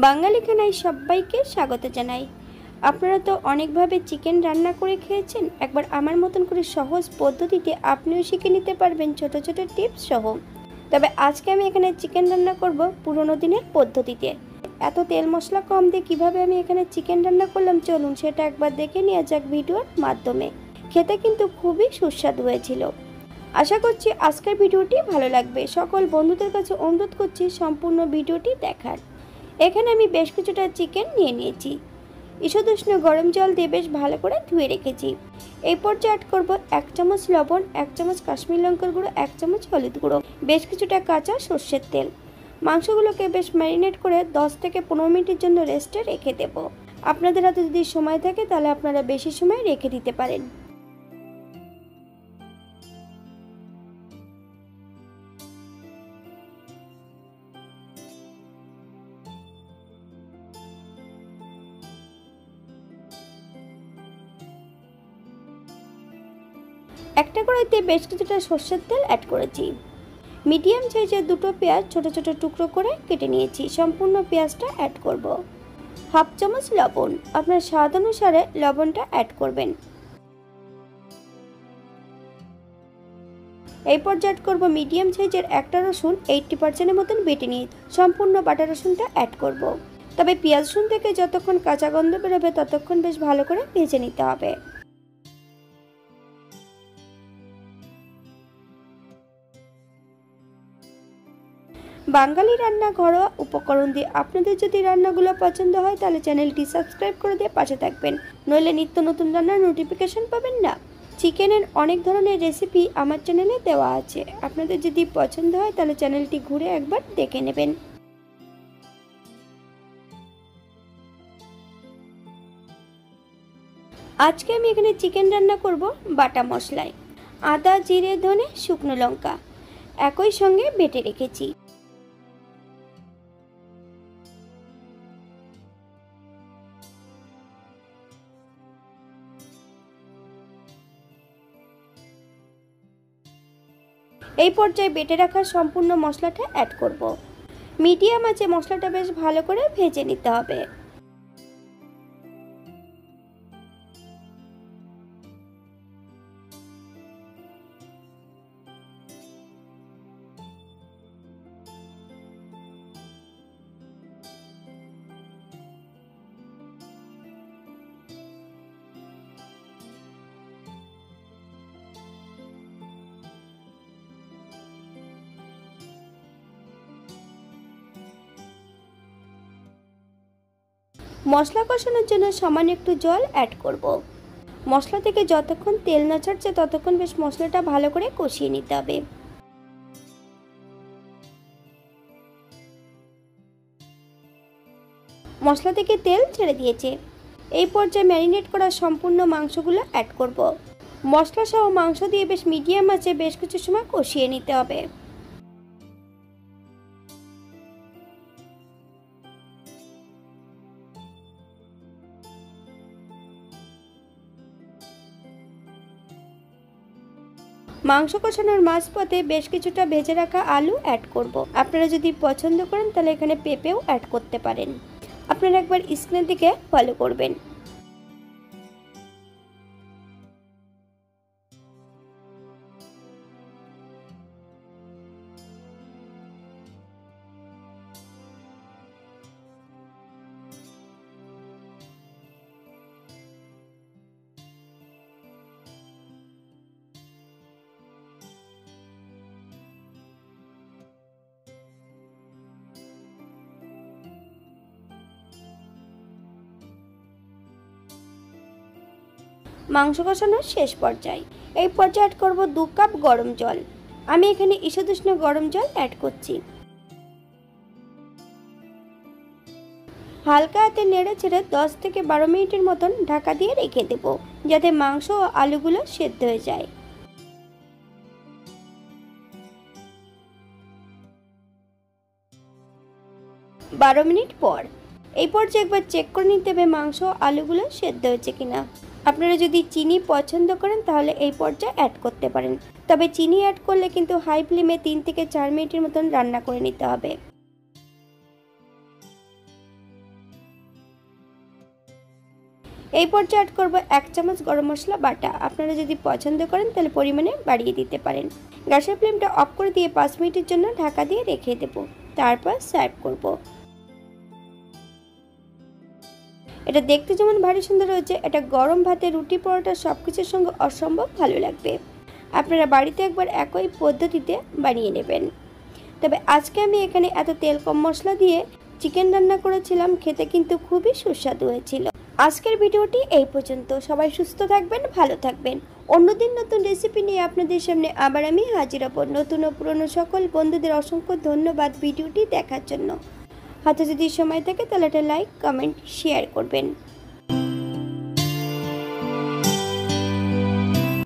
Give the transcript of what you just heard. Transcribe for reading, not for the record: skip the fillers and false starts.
বাঙালি খানায় সবাইকে স্বাগত জানাই। আপনারা তো অনেকভাবে চিকেন রান্না করে খেয়েছেন, একবার আমার মতন করে সহজ পদ্ধতিতে আপনিও শিখে নিতে পারবেন ছোট ছোট টিপস সহ। তবে আজকে আমি এখানে চিকেন রান্না করব পুরনো দিনের পদ্ধতিতে। এত তেল মশলা কম দিয়ে কীভাবে আমি এখানে চিকেন রান্না করলাম, চলুন সেটা একবার দেখে নেওয়া যাক ভিডিওর মাধ্যমে। খেতে কিন্তু খুবই সুস্বাদু হয়েছিল। আশা করছি আজকের ভিডিওটি ভালো লাগবে। সকল বন্ধুদের কাছে অনুরোধ করছি সম্পূর্ণ ভিডিওটি দেখার। এখানে আমি বেশ কিছুটা চিকেন নিয়ে নিয়েছি। ঈষদুষ্ণ গরম জল দিয়ে বেশ ভালো করে ধুয়ে রেখেছি। এই পর্যায়ে অ্যাড করব 1 চামচ লবণ, 1 চামচ কাশ্মীরি লঙ্কার গুঁড়ো, 1 চামচ হলুদ গুঁড়ো, বেশ কিছুটা কাঁচা সর্ষের তেল। মাংসগুলোকে বেশ ম্যারিনেট করে 10 থেকে 15 মিনিটের জন্য রেস্টে রেখে দেব। আপনাদের হাতে যদি সময় থাকে তাহলে আপনারা বেশি সময় রেখে দিতে পারেন। একটা কড়াইতে বেশ কিছুটা সর্ষের তেল অ্যাড করেছি। মিডিয়াম সাইজের দুটো পেঁয়াজ ছোট ছোট টুকরো করে কেটে নিয়েছি। সম্পূর্ণ পেঁয়াজটা অ্যাড করব। হাফ চামচ লবণ, আপনার স্বাদ অনুসারে লবণটা অ্যাড করবেন। এই পর্যায়ে অ্যাড করব মিডিয়াম সাইজের একটা রসুন 80% মতন বেটে নিয়ে সম্পূর্ণ বাটা রসুনটা অ্যাড করব। তবে পেঁয়াজ রসুন থেকে যতক্ষণ কাঁচা গন্ধ বেরোবে ততক্ষণ বেশ ভালো করে ভেজে নিতে হবে। বাঙালি রান্না ঘরোয়া উপকরণ দিয়ে আপনাদের যদি রান্নাগুলো পছন্দ হয় তাহলে চ্যানেলটি সাবস্ক্রাইব করে দিয়ে পাশে থাকবেন, নইলে নিত্য নতুন রান্নার নোটিফিকেশন পাবেন না। চিকেনের অনেক ধরনের রেসিপি আমার চ্যানেলে দেওয়া আছে, আপনাদের যদি পছন্দ হয় তাহলে চ্যানেলটি ঘুরে একবার দেখে নেবেন। আজকে আমি এখানে চিকেন রান্না করব বাটা মশলায়। আদা, জিরে, ধনে, শুকনো লঙ্কা একই সঙ্গে বেটে রেখেছি। এই পর্যায়ে বেটে রাখা সম্পূর্ণ মশলাটা অ্যাড করব। মিডিয়াম আঁচে মশলাটা বেশ ভালো করে ভেজে নিতে হবে। মশলা কষানোর জন্য সামান্য একটু জল অ্যাড করব। মশলা থেকে যতক্ষণ তেল না ছাড়ছে ততক্ষণ বেশ মশলাটা ভালো করে কষিয়ে নিতে হবে। মশলা থেকে তেল ছেড়ে দিয়েছে। এই পর্যায়ে ম্যারিনেট করা সম্পূর্ণ মাংসগুলো অ্যাড করব। মশলা সহ মাংস দিয়ে বেশ মিডিয়াম আঁচে বেশ কিছু সময় কষিয়ে নিতে হবে। মাংস কষানোর মাঝপথে বেশ কিছুটা ভেজে রাখা আলু অ্যাড করব। আপনারা যদি পছন্দ করেন তাহলে এখানে পেঁপেও অ্যাড করতে পারেন। আপনারা একবার স্ক্রিনের দিকে ফলো করবেন। মাংস কষানোর শেষ পর্যায়ে এই পর্যায়ে অ্যাড করব 2 কাপ গরম জল। আমি এখানে ঈষদুষ্ণ গরম জল অ্যাড করছি। হালকা হাতে নেড়ে ছেড়ে 10 থেকে 12 মিনিটের মতন ঢাকা দিয়ে রেখে দেব, যাতে মাংস ও আলুগুলো সেদ্ধ হয়ে যায়। 12 মিনিট পর এই পর্যায়ে একবার চেক করে নিতে হবে মাংস ও আলুগুলো সেদ্ধ হয়েছে কিনা। আপনারা যদি চিনি পছন্দ করেন তাহলে এই পর্যায়ে অ্যাড করতে পারেন, তবে চিনি অ্যাড করলে কিন্তু হাই ফ্লেমে 3 থেকে 4 মিনিটের মতন রান্না করে নিতে হবে। এই পর্যায়ে অ্যাড করব 1 চামচ গরম মশলা বাটা। আপনারা যদি পছন্দ করেন তাহলে পরিমাণে বাড়িয়ে দিতে পারেন। গ্যাসের ফ্লেমটা অফ করে দিয়ে 5 মিনিটের জন্য ঢাকা দিয়ে রেখে দেব। তারপর সার্ভ করব। এটা দেখতে যেমন ভারী সুন্দর হয়েছে, এটা গরম ভাতে, রুটি, পরোটা সবকিছুর সঙ্গে অসম্ভব ভালো লাগবে। আপনারা বাড়িতে একবার একই পদ্ধতিতে বানিয়ে নেবেন। তবে আজকে আমি এখানে এত তেল কম মশলা দিয়ে চিকেন রান্না করেছিলাম, খেতে কিন্তু খুবই সুস্বাদু হয়েছিল। আজকের ভিডিওটি এই পর্যন্ত। সবাই সুস্থ থাকবেন, ভালো থাকবেন। অন্যদিন নতুন রেসিপি নিয়ে আপনাদের সামনে আবার আমি হাজির হব। নতুন ও পুরনো সকল বন্ধুদের অসংখ্য ধন্যবাদ ভিডিওটি দেখার জন্য। হাতে যদি সময় থাকে তাহলে একটা লাইক, কমেন্ট, শেয়ার করবেন।